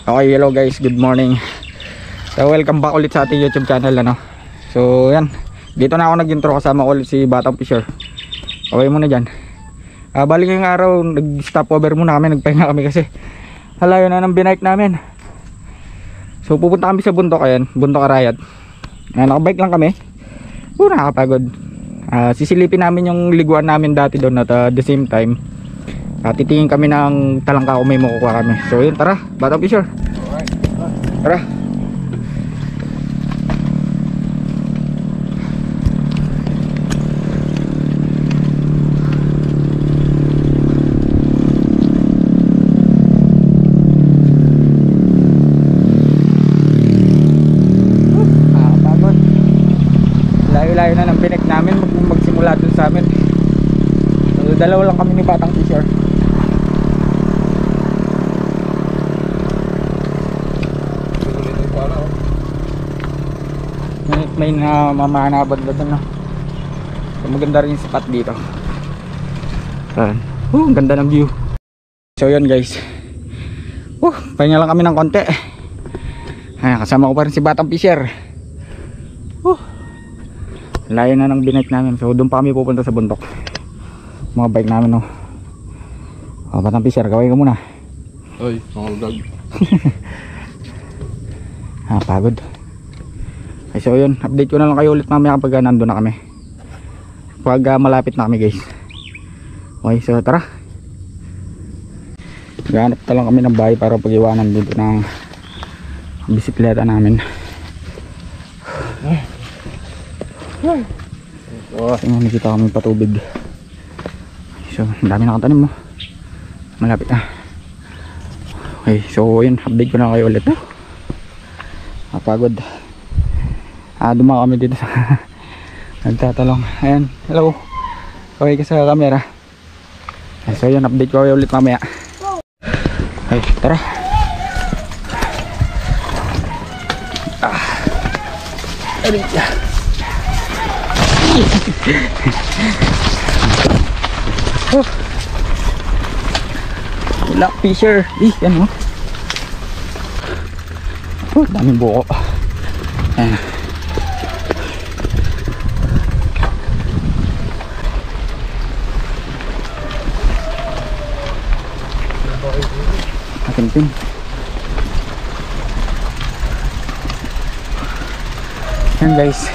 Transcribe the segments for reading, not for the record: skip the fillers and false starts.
Okay, hello guys, good morning. So welcome back ulit sa ating YouTube channel ano. So yan, dito na ako nag-intro kasama ko ulit si Batang Fisher. Okay muna dyan. Balik ngayong araw, nag-stopover muna kami, nagpahinga kami kasi halayo na ng binike namin. So pupunta kami sa bundok, ayan, bundok Arayat. Nakabike lang kami. Nakakapagod. Sisilipin namin yung liguan namin dati doon at the same time titingin kami ng talangka kung may makukuha kami. So yun, tara, Batang Fisher. Tara. Pagod. Layo-layo na ng binek namin magsimula dun sa amin. So dalawa lang kami ni Batang Fisher. May namamanabad na doon, no? So, maganda rin yung spot dito. Ang ganda ng view. So yun guys, pahinga lang kami ng konti. Kasama ko pa rin si Batang Fisher. Layo na ng binike namin. So doon pa kami pupunta sa bundok. Mga bike namin, no? Batang Fisher, gawin ka muna. Oy, mga vlog. Pagod. So yun, update ko na lang kayo ulit mamaya kapag nandun na kami, pag malapit na kami guys. Okay, so tara. Ganap na lang kami ng bahay para pag-iwanan dito ng bisikleta namin. So nakikita kami patubig. So ang dami nakatanim mo. Malapit na. Okay, so yun, update ko na kayo ulit. Pagod. Duma kami dito sa nagtatalong. Ayan, hello. Okay ka sa camera. So yun, update ko kayo ulit mamaya. Okay, tara. Black Fisher. Yan daming buko. Ayan. Akin. Yan guys.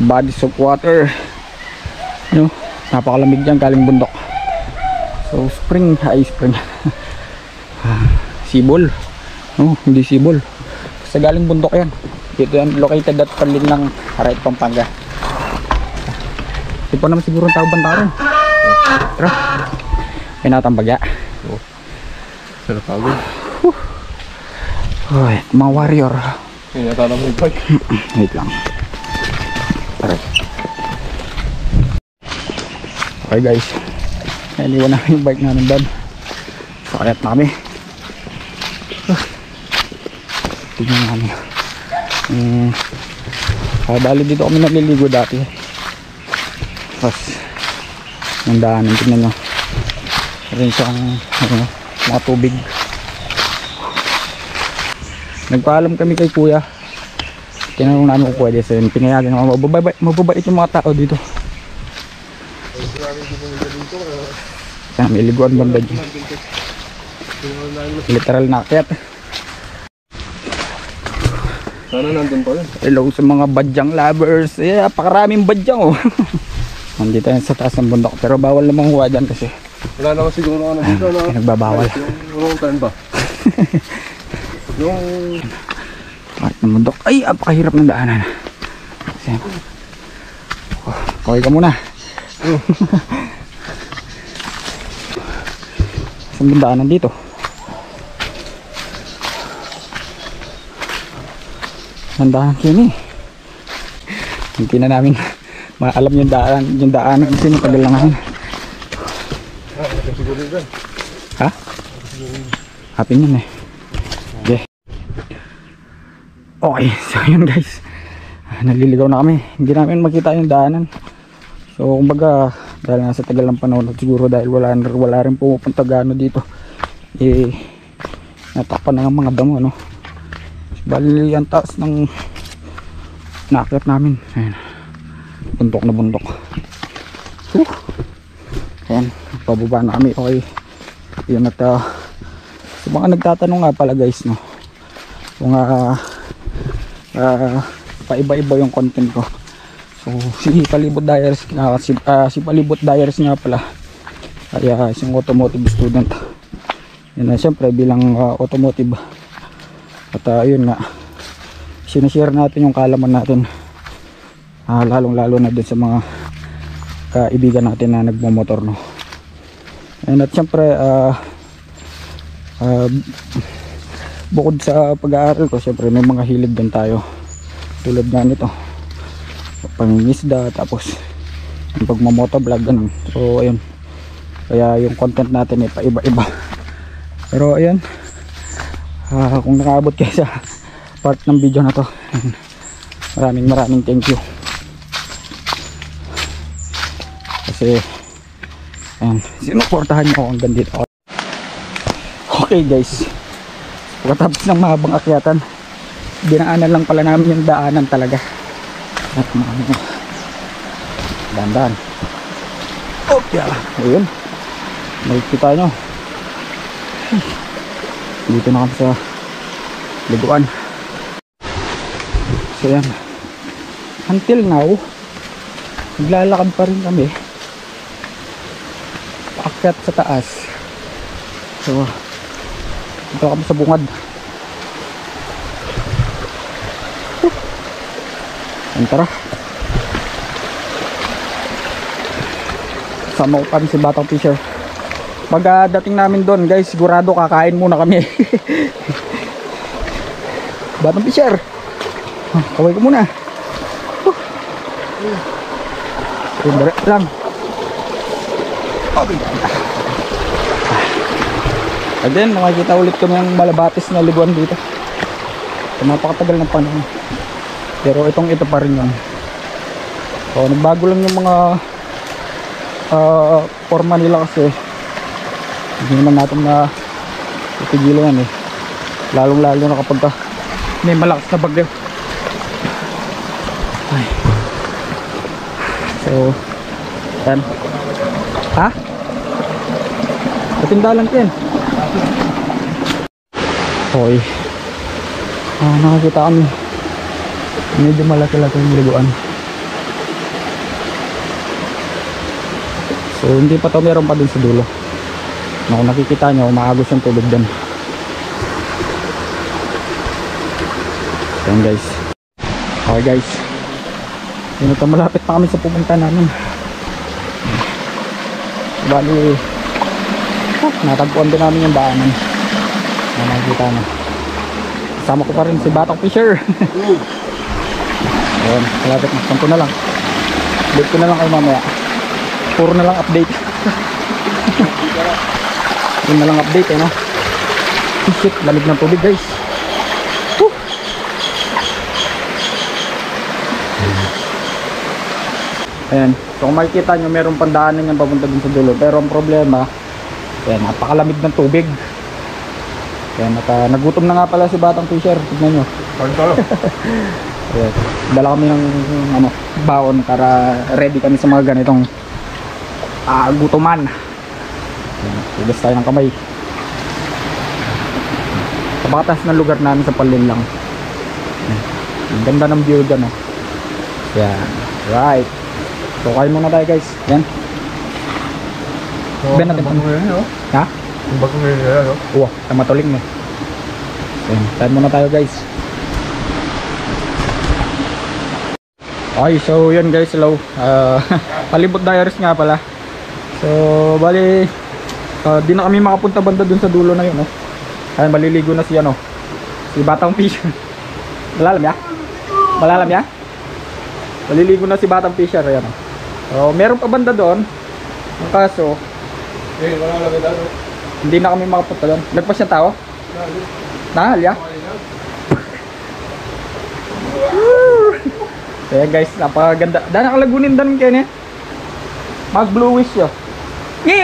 Bodies of water. Napakalamig dyan galing bundok. So spring. Sibol. Hindi sibol. Sa galing bundok yan. Dito yan located at palin ng Arayat, Pampanga. Ito pa naman siguro ang tawag Bantaron. Tara. Pinatambagya. Sarap pagod. Mga warrior. Pinatala mo yung bike. Wait lang. Tara. Okay guys, naiwan namin yung bike namin doon. So kayat na kami. Tignan namin. Bali dito kami naliligo dati. Tapos yung daanan, tignan nyo. Rin siyang mga tubig. Nagpaalam kami kay kuya. Tinanong namin kung pwede. So yun, pinayagan naman. Mababait yung mga tao dito. May liguan banda dyan. Literal na akyat. Sana nandun pa rin. Hello sa mga badyang lovers. Napakaraming badyang nandito yan sa taas ng bundok. Pero bawal namang huwa dyan kasi wala naman siguro dito na nagbabawal. Yung time ba? Yung kahit ng bundok. Ay, apakahirap ng daanan. Okay ka muna. Saan yung daanan dito? Nandahan kini. Hindi na namin maalam yung daanan kasi matagal lang namin. Ha? Happy yun eh. Okay. Okay, so yun guys. Naliligaw na kami. Hindi namin makita yung daanan. So kumbaga dahil nga sa tagal ng panahon at siguro dahil wala rin pumupunta gaano dito, natakpan na ng mga damo, no. Bali ang taas ng naakyat namin. Ayan, bundok na bundok. Ayan, pababa na kami. Okay, yun. At sa mga nagtatanong nga pala guys, no, kung paiba-iba yung content ko. So si Palibot Diaries, si Palibot Diaries nga pala ay isang automotive student. Yun, siyempre bilang automotive, at yun nga, sinashare natin yung kaalaman natin, lalong lalo na din sa mga kaibigan natin na nagmamotor, no. And at siyempre bukod sa pag-aaral ko, siyempre may mga hilig din tayo tulad nga nito, pangingisda, tapos yung pagmamotovlog, ganun. So ayun, kaya yung content natin ay paiba-iba. Pero ayun, kung nakaabot kayo sa part ng video na to, maraming thank you. Kasi ayun, sinuportahan nyo ako hanggang dito. Okay guys, pagkatapos ng mahabang akyatan, dinaanan lang pala namin yung daanan talaga. At dandan. Okay, ayun, makikita nyo, dito na kami sa liguan. So yan, until now naglalakad pa rin kami paakyat sa taas. So dito kami sa bungad. Tara, sama ko kami si Batang Fisher. Pag dating namin doon guys, sigurado kakain muna kami. Batang Fisher, kaway ko muna. Sindari lang. Okay. Again, makikita ulit kami ng malabatis na liguan dito. Napakatagal ng panahon. Pero ito pa rin yun. So nagbago lang yung mga forma nila kasi hindi naman natin na ipigilan yan lalong lalo na kapag may malakas na bagyo. Ay. So yan. Ha? Patindalan ko yan. Okay, nakakita kami medyo malaki-laki yung liguan. So hindi pa to, meron pa din sa dulo. Kung nakikita nyo, umaagos yung tubig din. Yan guys. Okay guys, yun, ito, malapit na kami sa pupunta namin. Bali natagpuan din namin yung daanan. Nakikita na, kasama ko pa rin si Batang Fisher. Ayan, malapit na. Sampo na lang. Update ko na lang kayo mamaya. Puro na lang update. Yun na lang update no. Shit, lamig ng tubig guys. Woo! Ayan, so kung makikita nyo, meron pandaanan yung papunta din sa dulo. Pero ang problema, ayan, napakalamig ng tubig. Ayan, nagutom na nga pala si Batang Fisher. Tignan nyo. Ayan, dala kami ng baon para ready kami sa mga ganitong gutuman. Tugas tayo ng kamay. Sa batas ng lugar namin sa Palin lang. Ang ganda ng view dyan Ayan, right. So kain muna tayo guys. Ayan. Ben natin pa. Ha? Bago ngayon yan, no? Oo, tamatuling mo. Ayan, kain muna tayo guys. Okay, so yun guys, hello. Palibot Diaries nga pala. So bali di na kami makapunta banda dun sa dulo na yun Ay, maliligo na si si Batang Fisher. Malalam ya? Malalam ya? Maliligo na si Batang Fisher. Ayan So meron pa banda doon. Ang kaso hindi na kami makapunta doon. Nagpas yung tao? Nahal ya? Ayan guys, napakaganda. Dahil nakalagunin doon kayo niya. Mag bluish yo. Ngi!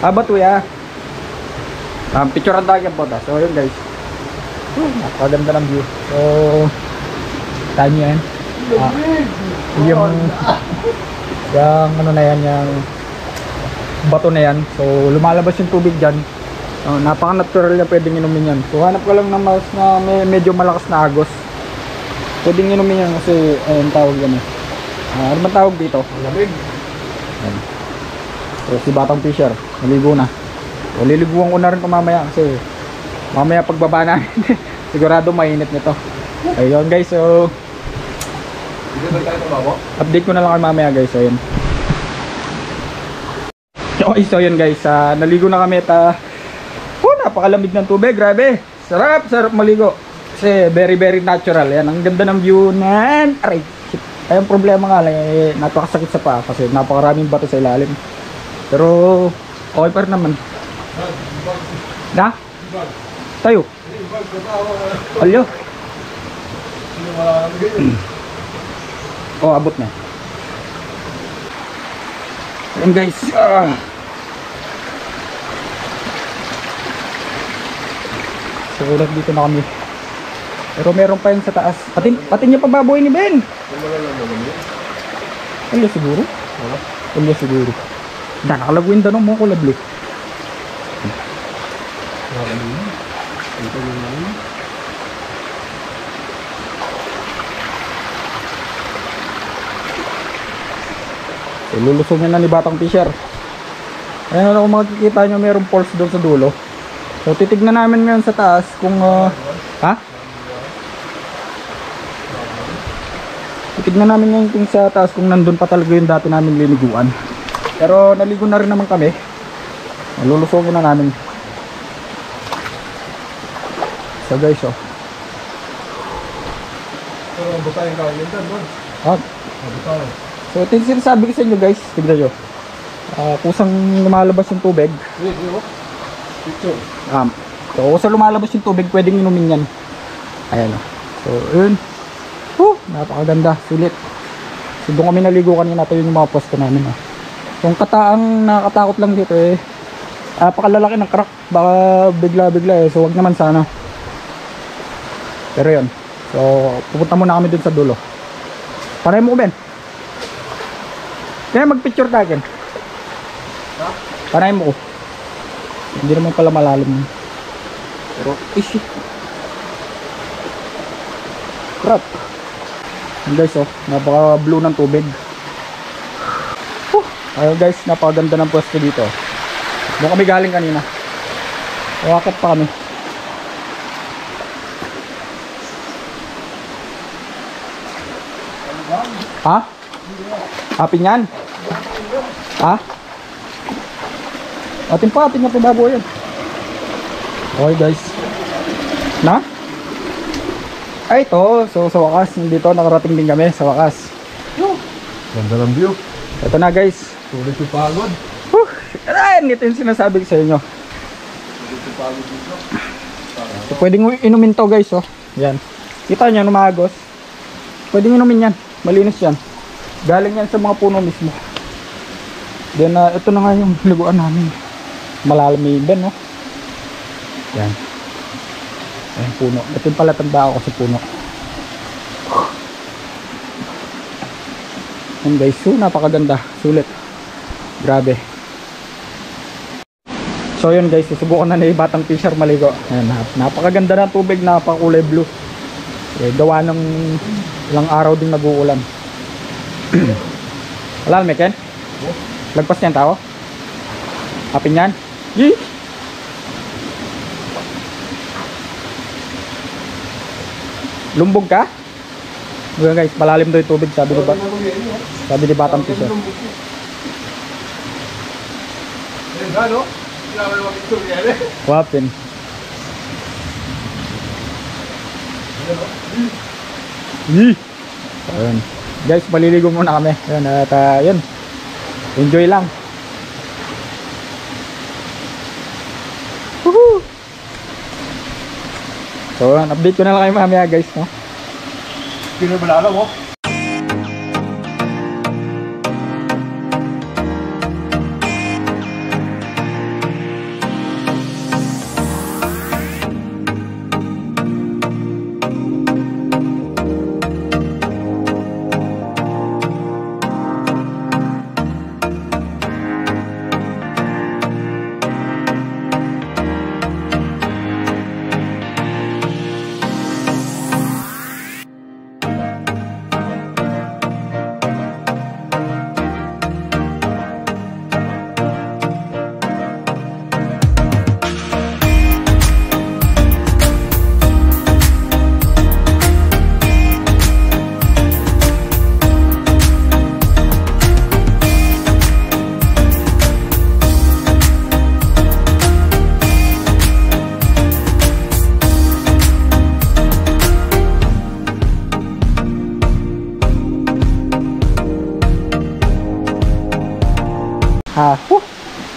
Bato ya. Picturean tayo po ta. So yun guys. Napakaganda ng view. So tayo yan. Yung ano na yan, yung bato na yan. So lumalabas yung tubig dyan. Napaka-natural na pwedeng inumin yan. So hanap ka lang ng mas na medyo malakas na agos. Pwedeng inumin yan kasi ayun tawag yan eh. Ano man tawag dito? Lamig. So si Batang Fisher, naligo na. So liliguan ko na rin ito mamaya kasi mamaya pagbaba na sigurado mainit nito. Ayun guys, so update ko na lang kayo mamaya guys. So yun. Okay, so yun guys, naligo na kami at napakalamig ng tubig, grabe. Sarap maligo. Kasi very natural. Yan, ang ganda ng view nan. Aray, shit. Ay, ang problema nga lang, napakasakit sa paa kasi napakaraming bato sa ilalim. Pero okay pa rin naman. Na? Tayo. Alyo. Oh, abot na. Ayan guys. So ulat dito na kami. Pero meron pa yun sa taas. Pati niya pababoy ni Ben. Alyo siguro. Alyo siguro. Nakakalaguin daw mo ko lablo. So, lulusogin na ni Batang Fisher. Ayan na kung makikita nyo merong pulse doon sa dulo. So titignan namin ngayon sa taas kung titignan namin ngayon kung sa taas kung nandun pa talaga yung dati namin liniguan. Pero naligo na rin naman kami. Lulusogin na namin. So guys, Pero butayin ka yun dyan, doon. Butayin. So ito yung sinasabi ko sa inyo guys. Tignan nyo. Kusang lumalabas yung tubig. Picture. So kusang lumalabas yung tubig, pwedeng inumin yan. Ayan o. So yun. Napakaganda. Sulit. So doon kami naligo kanina. Ito yung mga pwesto namin. Yung kataang nakakatakot lang dito napakalalaki ng crack. Baka bigla-bigla So wag naman sana. Pero yun. So pupunta muna kami dun sa dulo. Panay mo ko Ben. Kaya mag-picture tayo. Panay mo ko. Hindi naman pala malalim. Pero shit. Crap. And guys napaka blue ng tubig. Ayun guys, napakaganda ng pwesto dito. Doon kami galing kanina. Wakit pa kami. Ha? Hapin yan? Ha? Atin nga pababo yan. Okay guys. Na? Ay ito, so sa wakas, dito nakarating din kami sa wakas. Ganda ng view. Ito na guys. Sulit yung pagod. Ayan, ito yung sinasabi ko sa inyo. Sulit yung pagod dito. So, pwedeng inumin to guys Yan. Kita nyo, numagos. Pwedeng inumin yan. Malinis yan. Galing yan sa mga puno mismo. Then ito na nga yung liguan namin. Malalim yung Ben Yan. Ayan puno. Ito yung pala tanda ako sa puno. Yan guys. So napakaganda. Sulit. Grabe. So yun guys. Susubukan na ni Batang Fisher maligo. Ayan. Napakaganda ng tubig. Napakakulay blue. Gawa ng ilang araw din nag-uulan. Halal me Ken? Lagpas niyan tao? Hapin yan? Yee! Lumbog ka? Ngayon guys, malalim daw yung tubig sabi ni Batang Fisher. Wapin. Yee! Ayun. Guys, maliligo muna kami. Ayun, at yun. Enjoy lang. Woohoo! So, update ko na lang kayo mamaya guys, Pinabalala mo?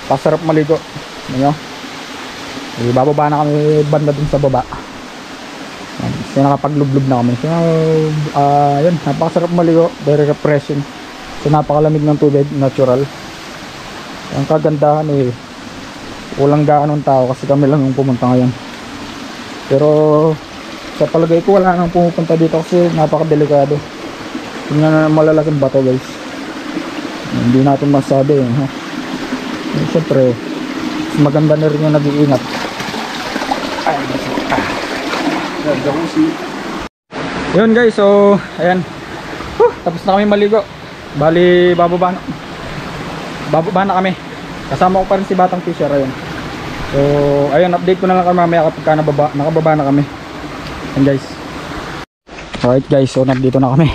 Pasarap maligo. Ano? Bababa na kami banda dun sa baba. So nakapaglublub na kami. So yun, napakasarap maligo, very refreshing. So napakalamig ng tubig, natural. Ang kagandahan walang gaanong tao kasi kami lang yung pumunta ngayon. Pero sa palagay ko wala nang pumupunta dito kasi napakadelikado. Tingnan na malalaking bato guys. Hindi natin masabi ha. Siyempre maganda na rin yung nag-iingat. Yun guys, so ayan. Tapos na kami maligo. Bali bababa na kami. Kasama ko pa rin si Batang Fisher. Ayun. So ayun, update ko na lang kami mamaya kapag nakababa na kami. Ayan guys. Alright guys, so nandito na kami.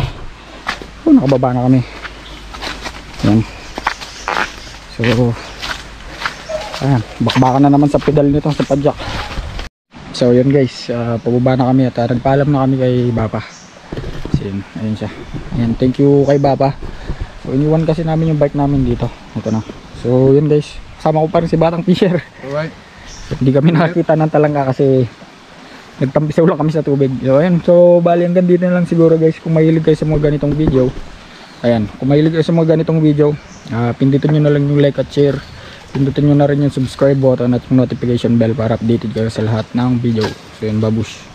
Nakababa na kami. Ayan. So ayan, bakbakan na naman sa pedal nito sa padjak. So yun guys, pababa na kami at nagpaalam na kami kay Bapa. Ayun siya. Ayan, thank you kay Bapa. So iniwan kasi namin yung bike namin dito. Ito na. So yun guys, kasama ko pa rin si Batang Fisher. Alright. Hindi kami nakakita ng talangka kasi nagtampisaw lang kami sa tubig. So ayun, so bali hanggang dito na lang siguro guys. Kung mahilig kayo sa mga ganitong video, ayan, kung mahilig kayo sa mga ganitong video, pindutin nyo na lang yung like at share. Pindutin nyo na rin yung subscribe button at yung notification bell para updated kayo sa lahat ng video. So yun, babush.